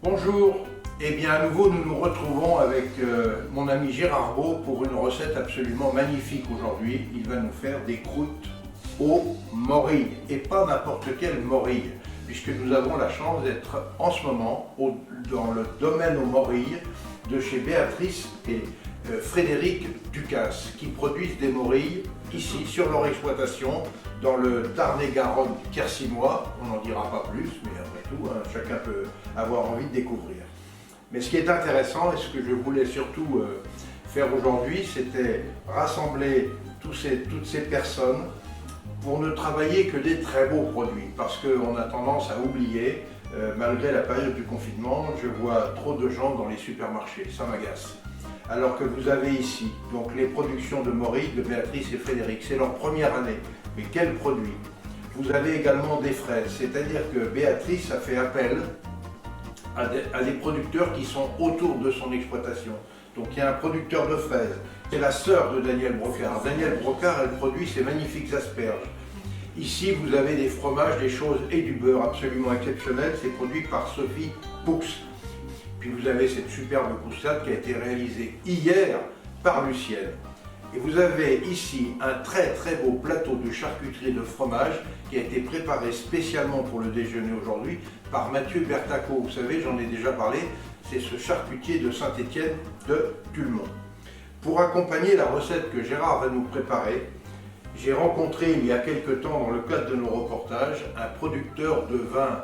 Bonjour, eh bien à nouveau nous nous retrouvons avec mon ami Gérard Beau pour une recette absolument magnifique aujourd'hui. Il va nous faire des croûtes aux morilles, et pas n'importe quelle morille, puisque nous avons la chance d'être en ce moment dans le domaine aux morilles de chez Béatrice et Frédéric Ducasse, qui produisent des morilles ici sur leur exploitation dans le Tarn-et-Garonne quercimois. On n'en dira pas plus, mais après tout, hein, chacun peut avoir envie de découvrir. Mais ce qui est intéressant et ce que je voulais surtout faire aujourd'hui, c'était rassembler toutes ces personnes pour ne travailler que des très beaux produits, parce qu'on a tendance à oublier, malgré la période du confinement, je vois trop de gens dans les supermarchés, ça m'agace. Alors que vous avez ici donc les productions de morilles de Béatrice et Frédéric, c'est leur première année, mais quels produits! Vous avez également des fraises, c'est-à-dire que Béatrice a fait appel à des producteurs qui sont autour de son exploitation. Donc il y a un producteur de fraises, c'est la sœur de Daniel Brocard. Daniel Brocard, elle produit ces magnifiques asperges. Ici, vous avez des fromages, des choses et du beurre absolument exceptionnels, c'est produit par Sophie Poux. Puis vous avez cette superbe poussade qui a été réalisée hier par Lucienne. Et vous avez ici un très très beau plateau de charcuterie et de fromage qui a été préparé spécialement pour le déjeuner aujourd'hui par Mathieu Bertacot. Vous savez, j'en ai déjà parlé, c'est ce charcutier de Saint-Étienne de Tulmont. Pour accompagner la recette que Gérard va nous préparer, j'ai rencontré il y a quelque temps dans le cadre de nos reportages un producteur de vin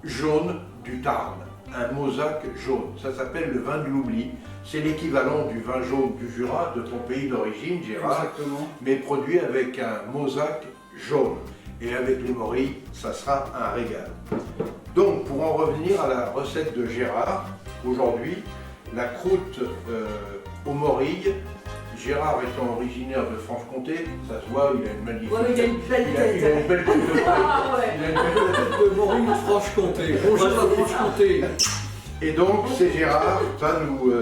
jaune du Tarn. Un Mauzac jaune, ça s'appelle le vin de l'oubli, c'est l'équivalent du vin jaune du Jura, de ton pays d'origine Gérard. Exactement. Mais produit avec un Mauzac jaune. Et avec les morilles, ça sera un régal. Donc pour en revenir à la recette de Gérard, aujourd'hui, la croûte aux morilles. Gérard étant originaire de Franche-Comté, ça se voit, il a une magnifique tête. Il a une belle tête. Il a une belle tête de Ah ouais. Il a une belle tête de morille de Franche-Comté. Bonjour à Franche-Comté. Et donc c'est Gérard qui va nous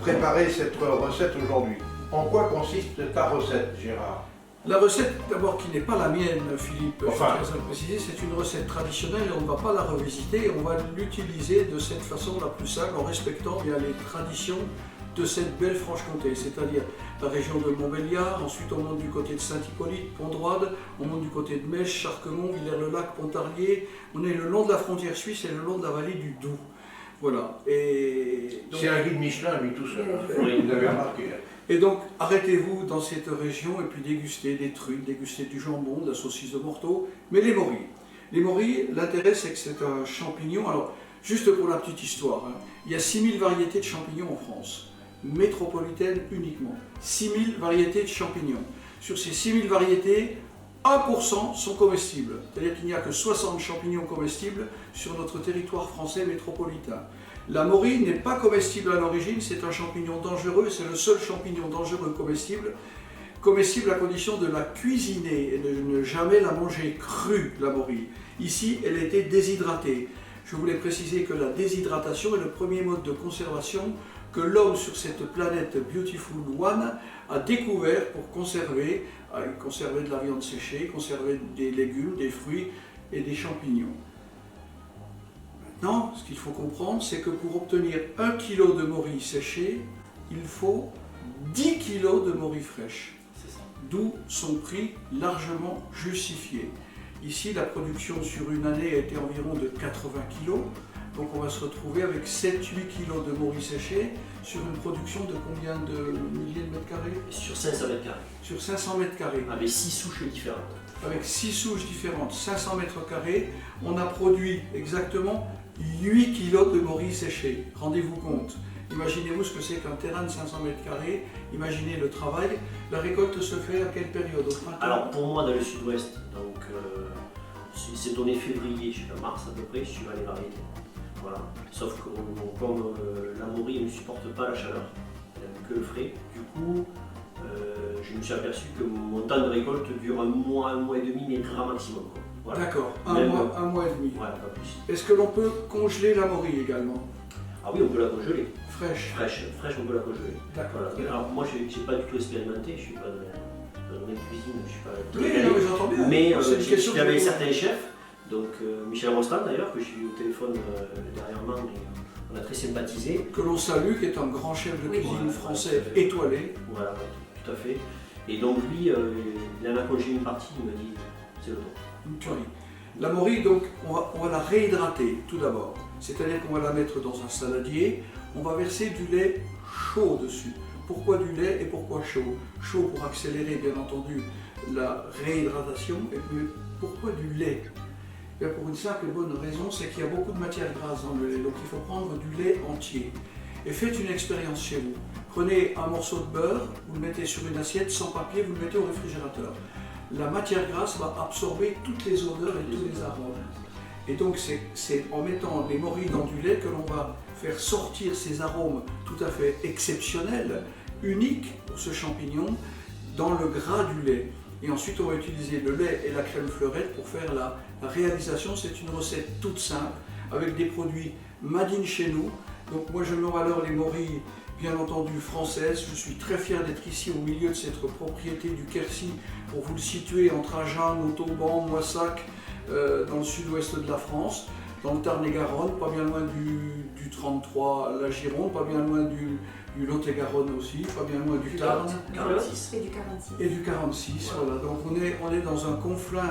préparer cette recette aujourd'hui. En quoi consiste ta recette, Gérard? La recette, d'abord, qui n'est pas la mienne, Philippe, Enfin. je tiens à le préciser, c'est une recette traditionnelle et on ne va pas la revisiter, on va l'utiliser de cette façon la plus simple en respectant bien les traditions de cette belle Franche-Comté, c'est-à-dire la région de Montbéliard, ensuite on monte du côté de Saint-Hippolyte, Pont-Droide, on monte du côté de Mèche, Charquemont, Villers-le-Lac, Pontarlier, on est le long de la frontière suisse et le long de la vallée du Doubs. Voilà. Et donc, c'est un guide Michelin, lui tout seul. Oui, vous avez remarqué. et donc, arrêtez-vous dans cette région et puis dégustez des trucs, dégustez du jambon, de la saucisse de Morteau, mais les morilles. Les morilles, l'intérêt c'est que c'est un champignon. Alors, juste pour la petite histoire, hein, il y a 6000 variétés de champignons en France, métropolitaine uniquement. 6000 variétés de champignons. Sur ces 6000 variétés, 1% sont comestibles. C'est-à-dire qu'il n'y a que 60 champignons comestibles sur notre territoire français métropolitain. La morille n'est pas comestible à l'origine, c'est un champignon dangereux, c'est le seul champignon dangereux comestible à condition de la cuisiner et de ne jamais la manger crue, la morille. Ici, elle était déshydratée. Je voulais préciser que la déshydratation est le premier mode de conservation que l'homme sur cette planète Beautiful One a découvert pour conserver de la viande séchée, conserver des légumes, des fruits et des champignons. Maintenant, ce qu'il faut comprendre, c'est que pour obtenir 1 kg de morilles séchées, il faut 10 kg de morilles fraîches. D'où son prix largement justifié. Ici, la production sur une année a été environ de 80 kg. Donc on va se retrouver avec 7-8 kg de morilles séchées sur une production de combien de milliers de mètres carrés? Sur 500 mètres carrés. Sur 500 mètres carrés. Avec 6 souches différentes. Avec 6 souches différentes, 500 mètres carrés, on a produit exactement 8 kg de morilles séchées. Rendez-vous compte. Imaginez-vous ce que c'est qu'un terrain de 500 mètres carrés. Imaginez le travail. La récolte se fait à quelle période? Au printemps? Alors pour moi dans le sud-ouest, donc c'est donné février jusqu'à mars à peu près, suivant les variétés. Voilà. Sauf que comme la morille ne supporte pas la chaleur, elle n'aime que le frais, du coup je me suis aperçu que mon temps de récolte dure un mois et demi, mais grand maximum. Voilà. D'accord, un mois et demi. Voilà, pas plus. Est-ce que l'on peut congeler la morille également? Ah oui, on peut la congeler. Fraîche? Fraîche, on peut la congeler. D'accord. Voilà. Alors moi, je n'ai pas du tout expérimenté, je suis pas dans le domaine de cuisine, je ne suis pas très Oui, calé. non, mais j'entends bien. Mais C'est une question j'étais avec que- certains chefs, donc Michel Rostand d'ailleurs, que j'ai eu au téléphone dernièrement, et on a très sympathisé. Que l'on salue, qui est un grand chef de Oui. cuisine Voilà, français tout à fait. étoilé. Voilà, ouais, tout à fait. Et donc lui, il en a congé une partie, il m'a dit c'est le temps. Une tuerie. La morille, donc, on va la réhydrater tout d'abord. C'est-à-dire qu'on va la mettre dans un saladier, on va verser du lait chaud dessus. Pourquoi du lait et pourquoi chaud? Chaud pour accélérer, bien entendu, la réhydratation. Et puis, pourquoi du lait? Bien, pour une simple et bonne raison, c'est qu'il y a beaucoup de matière grasse dans le lait. Donc il faut prendre du lait entier. Et faites une expérience chez vous. Prenez un morceau de beurre, vous le mettez sur une assiette sans papier, vous le mettez au réfrigérateur. La matière grasse va absorber toutes les odeurs et tous les arômes. Et donc c'est en mettant les morilles dans du lait que l'on va faire sortir ces arômes tout à fait exceptionnels, uniques pour ce champignon, dans le gras du lait. Et ensuite on va utiliser le lait et la crème fleurette pour faire la réalisation. C'est une recette toute simple, avec des produits made in chez nous. Donc moi je mets en valeur les morilles, bien entendu françaises. Je suis très fier d'être ici au milieu de cette propriété du Quercy, pour vous le situer entre Agen, Montauban, Moissac, dans le sud-ouest de la France, dans le Tarn-et-Garonne, pas bien loin du 33, la Gironde, pas bien loin du Lot-et-Garonne aussi, pas bien loin du Tarn. 46. Et du 46. Et du 46, voilà. Donc on est dans un conflin,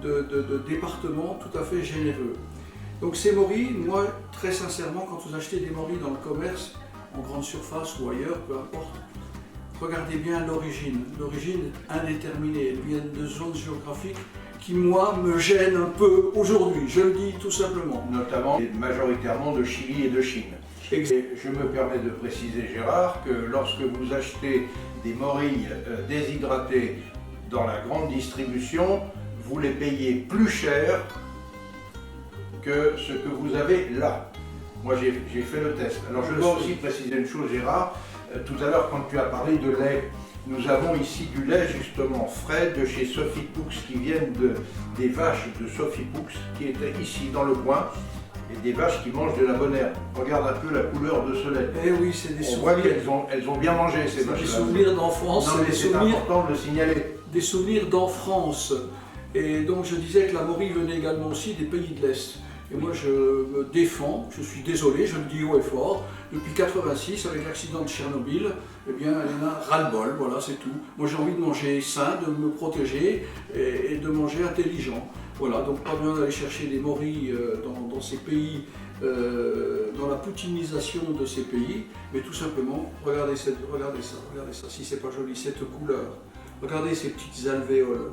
de départements tout à fait généreux. Donc ces morilles, moi, très sincèrement, quand vous achetez des morilles dans le commerce, en grande surface ou ailleurs, peu importe, regardez bien l'origine. L'origine indéterminée, elles viennent de zones géographiques qui, moi, me gênent un peu aujourd'hui, je le dis tout simplement. Notamment et majoritairement de Chili et de Chine. Et je me permets de préciser, Gérard, que lorsque vous achetez des morilles déshydratées dans la grande distribution, vous les payez plus cher que ce que vous avez là. Moi, j'ai fait le test. Alors, je dois aussi préciser une chose, Gérard. Tout à l'heure, quand tu as parlé de lait, nous avons ici du lait justement frais de chez Sophie Poux, qui viennent des vaches de Sophie Poux, qui étaient ici dans le coin, et des vaches qui mangent de la bonne herbe. Regarde un peu la couleur de ce lait. Eh oui, c'est des On voit souvenirs. qu'elles ont bien mangé, ces C'est des vaches-là. souvenirs d'enfance, Non, c'est mais des c'est souvenirs, important de le signaler. des souvenirs d'enfance. Et donc je disais que la morille venait également aussi des pays de l'Est. Et moi je me défends, je suis désolé, je le dis haut et fort, depuis 86, avec l'accident de Tchernobyl, eh bien il y en a ras-le-bol, voilà, c'est tout. Moi j'ai envie de manger sain, de me protéger et de manger intelligent. Voilà, donc pas besoin d'aller chercher des morilles dans ces pays, dans la poutinisation de ces pays, mais tout simplement, regardez ça, si c'est pas joli, cette couleur. Regardez ces petites alvéoles.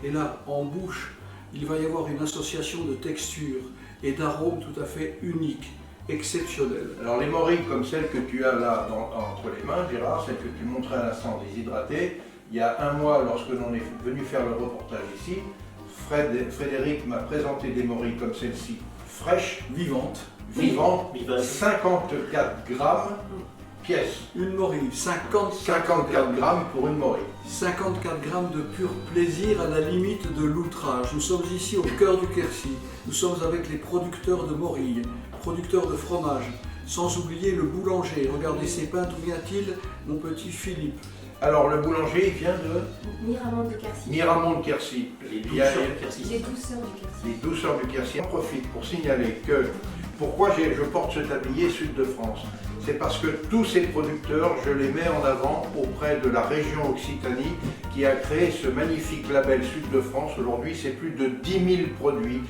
Et là, en bouche, il va y avoir une association de textures et d'arômes tout à fait uniques, exceptionnels. Alors les morilles comme celles que tu as là entre les mains, Gérard, celles que tu montrais à l'instant déshydratées, il y a un mois, lorsque l'on est venu faire le reportage ici, Frédéric m'a présenté des morilles comme celle-ci, fraîches, Vivantes. vivantes, Vivantes. 54 grammes pièce. Une morille, 54 grammes pour une morille. 54 grammes de pur plaisir à la limite de l'outrage. Nous sommes ici au cœur du Quercy. Nous sommes avec les producteurs de morilles, producteurs de fromage, sans oublier le boulanger. Regardez ces pains, d'où vient-il, mon petit Philippe? Alors le boulanger, il vient de Miramont de Quercy. Miramont de Quercy. Les Il y a douceurs du Quercy. Les douceurs du Quercy. les douceurs du Quercy. J'en profite pour signaler que pourquoi je porte ce tablier Sud de France. C'est parce que tous ces producteurs, je les mets en avant auprès de la région Occitanie qui a créé ce magnifique label Sud de France. Aujourd'hui, c'est plus de 10 000 produits.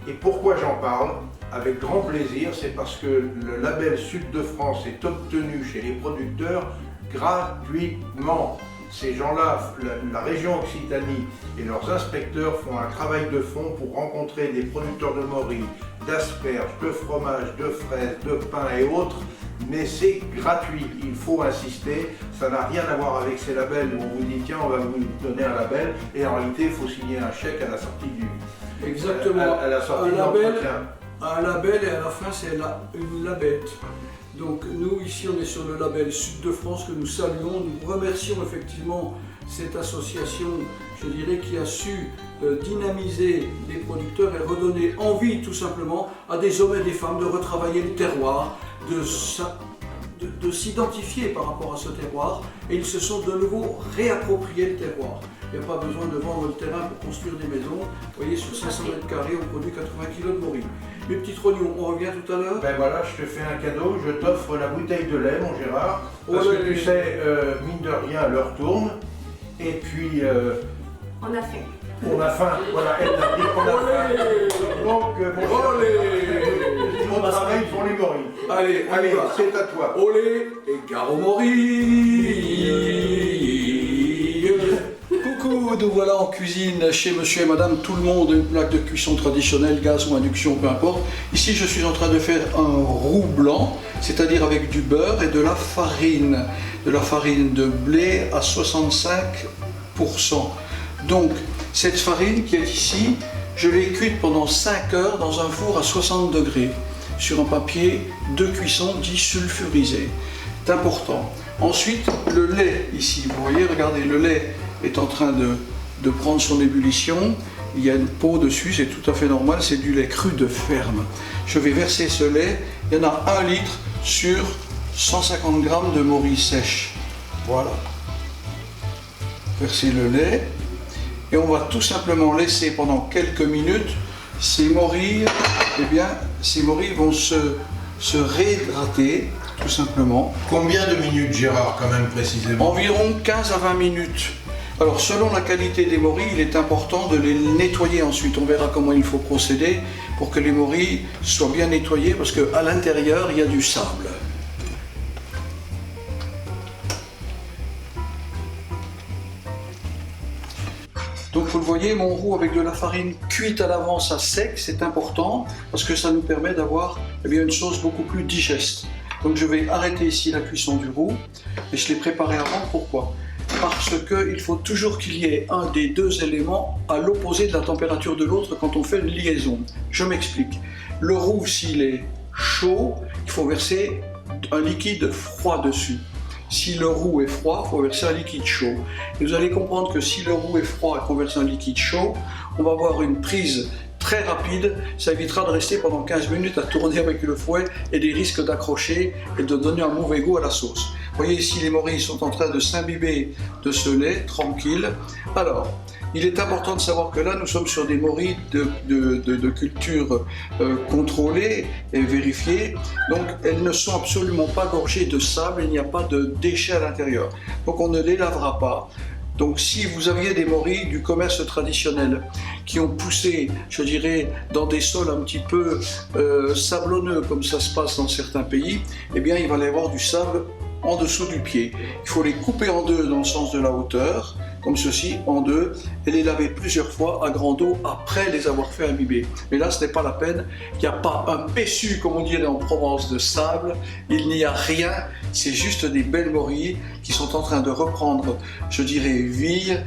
Et pourquoi j'en parle? Avec grand plaisir, c'est parce que le label Sud de France est obtenu chez les producteurs gratuitement. Ces gens-là, la région Occitanie et leurs inspecteurs font un travail de fond pour rencontrer des producteurs de morilles, d'asperges, de fromage, de fraises, de pain et autres, mais c'est gratuit, il faut insister, ça n'a rien à voir avec ces labels où on vous dit tiens on va vous donner un label et en réalité il faut signer un chèque à la sortie du Exactement. à la sortie de Un label, l'entretien. un label et à la fin c'est une labette. Donc nous ici on est sur le label Sud de France que nous saluons, nous remercions effectivement cette association, je dirais, qui a su dynamiser les producteurs et redonner envie tout simplement à des hommes et des femmes de retravailler le terroir, de s'identifier par rapport à ce terroir et ils se sont de nouveau réappropriés le terroir. Il n'y a pas besoin de vendre le terrain pour construire des maisons. Vous voyez, sur 500 mètres carrés, on produit 80 kg de morilles. Mes petits trognons, on revient tout à l'heure. Ben voilà, je te fais un cadeau, je t'offre la bouteille de lait, mon Gérard, parce que tu sais, mine de rien, l'heure tourne, et puis On a fait. on a faim, voilà, elle a dit qu'on a faim. Donc, mon travail pour les morilles. Allez, on y Allez, va. c'est à toi. Olé et gare aux morilles. Coucou, nous voilà en cuisine chez monsieur et madame tout le monde, une plaque de cuisson traditionnelle, gaz ou induction, peu importe. Ici, je suis en train de faire un roux blanc, c'est-à-dire avec du beurre et de la farine de blé à 65%. Donc, cette farine qui est ici, je l'ai cuite pendant 5 heures dans un four à 60 degrés, sur un papier de cuisson dit sulfurisé. C'est important. Ensuite, le lait ici, vous voyez, regardez, le lait est en train de prendre son ébullition. Il y a une peau dessus, c'est tout à fait normal, c'est du lait cru de ferme. Je vais verser ce lait, il y en a 1 litre sur 150 g de morilles sèches. Voilà. Verser le lait. Et on va tout simplement laisser pendant quelques minutes ces morilles, eh bien, ces morilles vont se réhydrater, tout simplement. Combien de minutes, Gérard, quand même, précisément? Environ 15 à 20 minutes. Alors, selon la qualité des morilles, il est important de les nettoyer ensuite. On verra comment il faut procéder pour que les morilles soient bien nettoyées, parce qu'à l'intérieur, il y a du sable. Donc vous le voyez, mon roux avec de la farine cuite à l'avance à sec, c'est important parce que ça nous permet d'avoir une sauce beaucoup plus digeste. Donc je vais arrêter ici la cuisson du roux et je l'ai préparé avant. Pourquoi? Parce qu'il faut toujours qu'il y ait un des deux éléments à l'opposé de la température de l'autre quand on fait une liaison. Je m'explique. Le roux, s'il est chaud, il faut verser un liquide froid dessus. Si le roux est froid, il faut verser un liquide chaud. Et vous allez comprendre que si le roux est froid et qu'on verse un liquide chaud, on va avoir une prise très rapide. Ça évitera de rester pendant 15 minutes à tourner avec le fouet et des risques d'accrocher et de donner un mauvais goût à la sauce. Vous voyez ici, les morilles sont en train de s'imbiber de ce lait, tranquille. Alors, il est important de savoir que là, nous sommes sur des morilles de culture contrôlée et vérifiée. Donc, elles ne sont absolument pas gorgées de sable, il n'y a pas de déchets à l'intérieur. Donc, on ne les lavera pas. Donc, si vous aviez des morilles du commerce traditionnel qui ont poussé, je dirais, dans des sols un petit peu sablonneux, comme ça se passe dans certains pays, eh bien, il va y avoir du sable en dessous du pied. Il faut les couper en deux dans le sens de la hauteur, comme ceci, en deux, et les laver plusieurs fois à grande eau après les avoir fait imbiber. Mais là, ce n'est pas la peine. Il n'y a pas un péchu, comme on dirait en Provence, de sable. Il n'y a rien. C'est juste des belles morilles qui sont en train de reprendre, je dirais, vie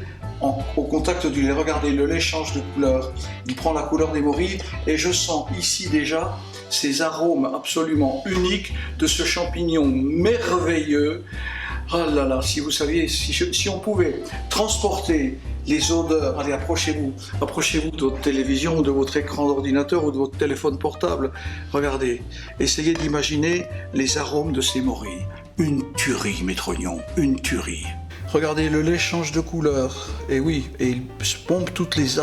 au contact du lait. Regardez, le lait change de couleur. Il prend la couleur des morilles et je sens ici déjà ces arômes absolument uniques de ce champignon merveilleux. Oh là là, si vous saviez, si on pouvait transporter les odeurs, allez, approchez-vous de votre télévision ou de votre écran d'ordinateur ou de votre téléphone portable. Regardez, essayez d'imaginer les arômes de ces morilles. Une tuerie, mes trognons, une tuerie. Regardez, le lait change de couleur, et oui, et il pompe toutes les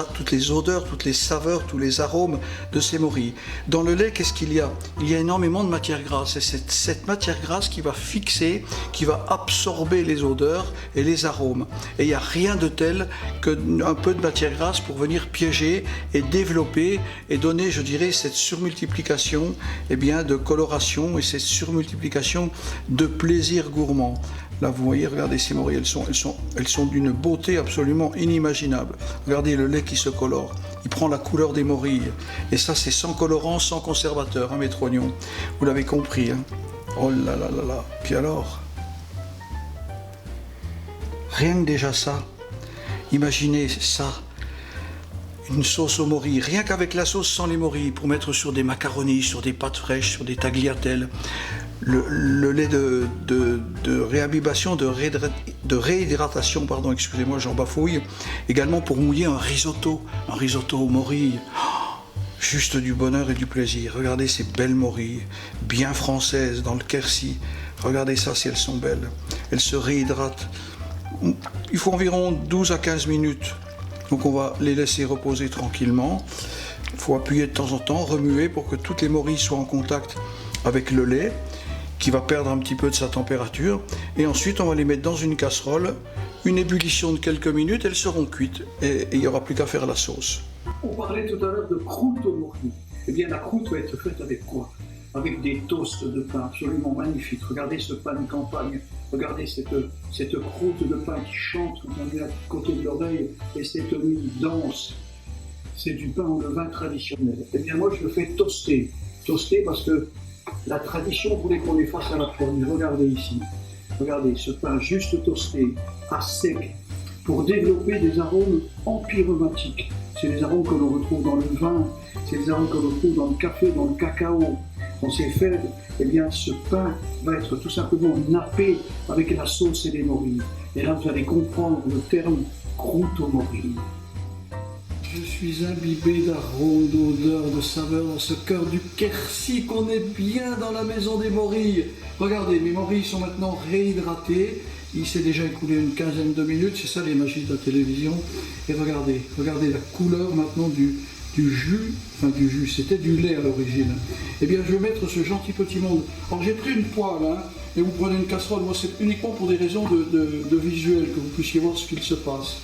odeurs, toutes les saveurs, tous les arômes de ces morilles. Dans le lait, qu'est-ce qu'il y a? Il y a énormément de matière grasse, et c'est cette matière grasse qui va fixer, qui va absorber les odeurs et les arômes. Et il n'y a rien de tel qu'un peu de matière grasse pour venir piéger et développer et donner, je dirais, cette surmultiplication de coloration et cette surmultiplication de plaisir gourmand. Là, vous voyez, regardez ces morilles, elles sont d'une beauté absolument inimaginable. Regardez le lait qui se colore. Il prend la couleur des morilles. Et ça, c'est sans colorant, sans conservateur, hein, mes trognons. Vous l'avez compris, hein. Oh là là là là. Puis alors, rien que déjà ça, imaginez ça. Une sauce aux morilles, rien qu'avec la sauce sans les morilles, pour mettre sur des macaronis, sur des pâtes fraîches, sur des tagliatelles. Le lait de réhabibation, de réhydratation, pardon, excusez-moi, j'en bafouille, également pour mouiller un risotto aux morilles. Oh, juste du bonheur et du plaisir. Regardez ces belles morilles, bien françaises, dans le Quercy. Regardez ça si elles sont belles. Elles se réhydratent. Il faut environ 12 à 15 minutes. Donc on va les laisser reposer tranquillement. Il faut appuyer de temps en temps, remuer pour que toutes les morilles soient en contact avec le lait, qui va perdre un petit peu de sa température. Et ensuite, on va les mettre dans une casserole. Une ébullition de quelques minutes, elles seront cuites et il n'y aura plus qu'à faire la sauce. On parlait tout à l'heure de croûte aux morilles. Eh bien, la croûte va être faite avec quoi? Avec des toasts de pain absolument magnifiques. Regardez ce pain de campagne. Regardez cette croûte de pain qui chante quand on est à côté de l'oreille et cette mie dense. C'est du pain au levain traditionnel. Eh bien, moi, je le fais toaster. Toaster parce que la tradition voulait qu'on les fasse à la poêle. Regardez ici. Regardez ce pain juste toasté, à sec, pour développer des arômes empyromatiques. C'est les arômes que l'on retrouve dans le vin, c'est les arômes que l'on retrouve dans le café, dans le cacao. On s'est fait, eh bien, ce pain va être tout simplement nappé avec la sauce et les morilles. Et là, vous allez comprendre le terme croûte aux morilles. Je suis imbibé d'arômes, d'odeurs, de saveurs dans ce cœur du Quercy qu'on est bien dans la maison des morilles. Regardez, mes morilles sont maintenant réhydratées. Il s'est déjà écoulé une quinzaine de minutes, c'est ça les magies de la télévision. Et regardez la couleur maintenant du jus, c'était du lait à l'origine. Eh bien, je vais mettre ce gentil petit monde. Alors j'ai pris une poêle, et vous prenez une casserole. Moi, c'est uniquement pour des raisons de visuel, que vous puissiez voir ce qu'il se passe.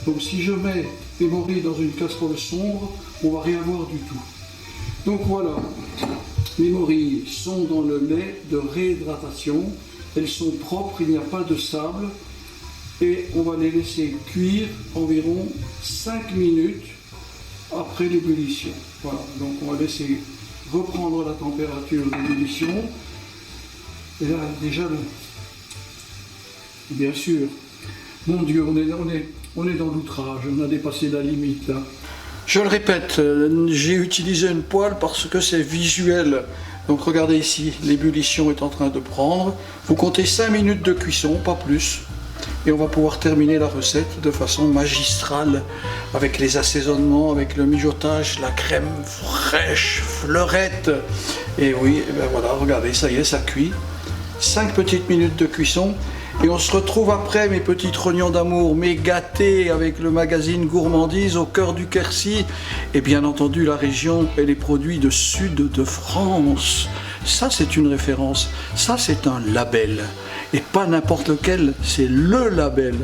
Donc si je mets les morilles dans une casserole sombre, on va rien voir du tout. Donc voilà, les morilles sont dans le lait de réhydratation, elles sont propres, il n'y a pas de sable, et on va les laisser cuire environ 5 minutes après l'ébullition. Voilà, donc on va laisser reprendre la température d'ébullition. Et là, déjà, bien sûr, mon Dieu, on est dans l'outrage, on a dépassé la limite là. Je le répète, j'ai utilisé une poêle parce que c'est visuel. Donc regardez ici, l'ébullition est en train de prendre. Vous comptez 5 minutes de cuisson, pas plus. Et on va pouvoir terminer la recette de façon magistrale avec les assaisonnements, avec le mijotage, la crème fraîche, fleurette. Et oui, et ben voilà, regardez, ça y est, ça cuit. 5 petites minutes de cuisson. Et on se retrouve après, mes petits trognons d'amour, mes gâtés avec le magazine Gourmandise au cœur du Quercy. Et bien entendu, la région et les produits de sud de France. Ça, c'est une référence. Ça, c'est un label. Et pas n'importe lequel, c'est le label.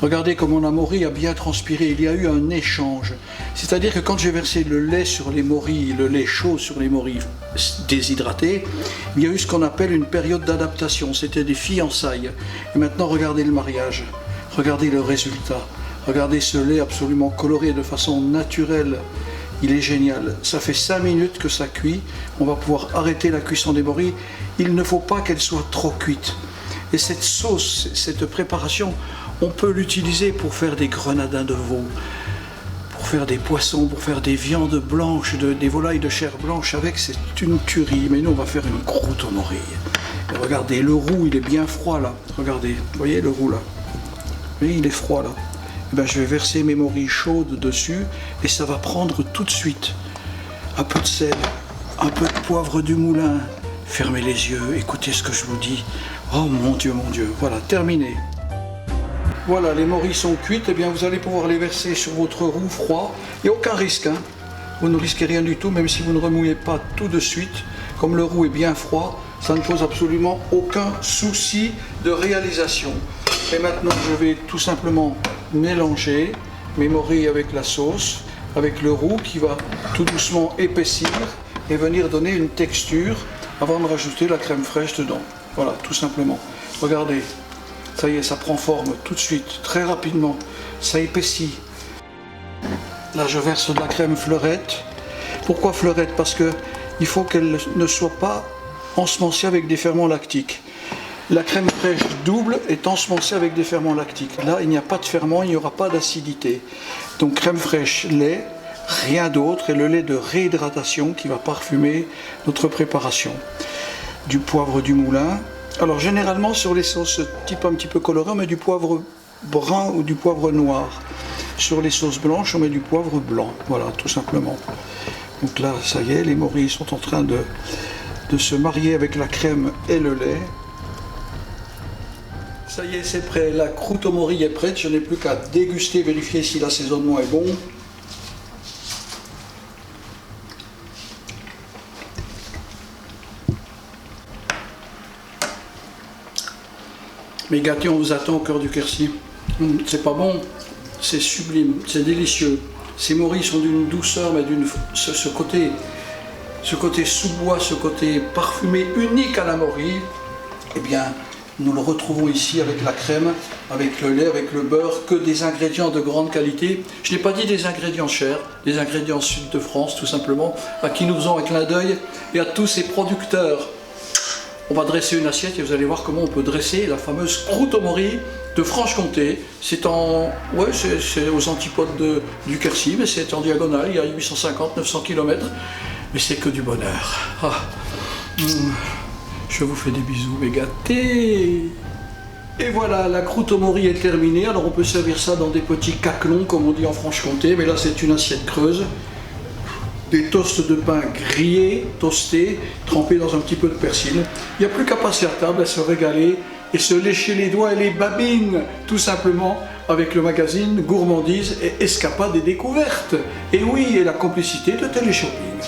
Regardez comment la morille a bien transpiré, il y a eu un échange. C'est-à-dire que quand j'ai versé le lait sur les morilles, le lait chaud sur les morilles déshydratées, il y a eu ce qu'on appelle une période d'adaptation, c'était des fiançailles. Et maintenant regardez le mariage, regardez le résultat, regardez ce lait absolument coloré de façon naturelle. Il est génial, ça fait 5 minutes que ça cuit, on va pouvoir arrêter la cuisson des morilles. Il ne faut pas qu'elle soit trop cuite. Et cette sauce, cette préparation, on peut l'utiliser pour faire des grenadins de veau, pour faire des poissons, pour faire des viandes blanches, des volailles de chair blanche avec, c'est une tuerie. Mais nous, on va faire une croûte aux morilles. Et regardez, le roux, il est bien froid là. Regardez, vous voyez le roux là? Oui, il est froid là. Et ben, je vais verser mes morilles chaudes dessus et ça va prendre tout de suite un peu de sel, un peu de poivre du moulin. Fermez les yeux, écoutez ce que je vous dis. Oh mon Dieu, voilà, terminé. Voilà, les morilles sont cuites, et bien vous allez pouvoir les verser sur votre roux froid. Il n'y a aucun risque, vous ne risquez rien du tout, même si vous ne remouillez pas tout de suite. Comme le roux est bien froid, ça ne pose absolument aucun souci de réalisation. Et maintenant, je vais tout simplement mélanger mes morilles avec la sauce, avec le roux qui va tout doucement épaissir et venir donner une texture avant de rajouter la crème fraîche dedans. Voilà, tout simplement. Regardez. Ça y est, ça prend forme tout de suite, très rapidement. Ça épaissit. Là, je verse de la crème fleurette. Pourquoi fleurette? Parce qu'il faut qu'elle ne soit pas ensemencée avec des ferments lactiques. La crème fraîche double est ensemencée avec des ferments lactiques. Là, il n'y a pas de ferment, il n'y aura pas d'acidité. Donc crème fraîche, lait, rien d'autre. Et le lait de réhydratation qui va parfumer notre préparation. Du poivre du moulin. Alors généralement sur les sauces type un petit peu coloré, on met du poivre brun ou du poivre noir. sur les sauces blanches, on met du poivre blanc. Voilà, tout simplement. Donc là, ça y est, les morilles sont en train de se marier avec la crème et le lait. Ça y est, c'est prêt. La croûte aux morilles est prête. Je n'ai plus qu'à déguster, vérifier si l'assaisonnement est bon. Mais gâtés, on vous attend au cœur du Quercy. C'est pas bon, c'est sublime, c'est délicieux. Ces morilles sont d'une douceur, mais ce côté sous-bois, ce côté parfumé unique à la morille. Eh bien, nous le retrouvons ici avec la crème, avec le lait, avec le beurre, que des ingrédients de grande qualité. Je n'ai pas dit des ingrédients chers, des ingrédients sud de France, tout simplement, à qui nous faisons un clin d'œil, et à tous ces producteurs. On va dresser une assiette et vous allez voir comment on peut dresser la fameuse croûte aux morilles de Franche-Comté. C'est c'est aux antipodes du Quercy, mais c'est en diagonale, il y a 850-900 km. Mais c'est que du bonheur. Je vous fais des bisous, mes gâtés. Et voilà, la croûte aux morilles est terminée. Alors on peut servir ça dans des petits caclons, comme on dit en Franche-Comté, mais là c'est une assiette creuse. Des toasts de pain grillés, toastés, trempés dans un petit peu de persil. Il n'y a plus qu'à passer à table, à se régaler et se lécher les doigts et les babines, tout simplement, avec le magazine Gourmandise et Escapades et Découvertes. Et oui, et la complicité de Téléshopping.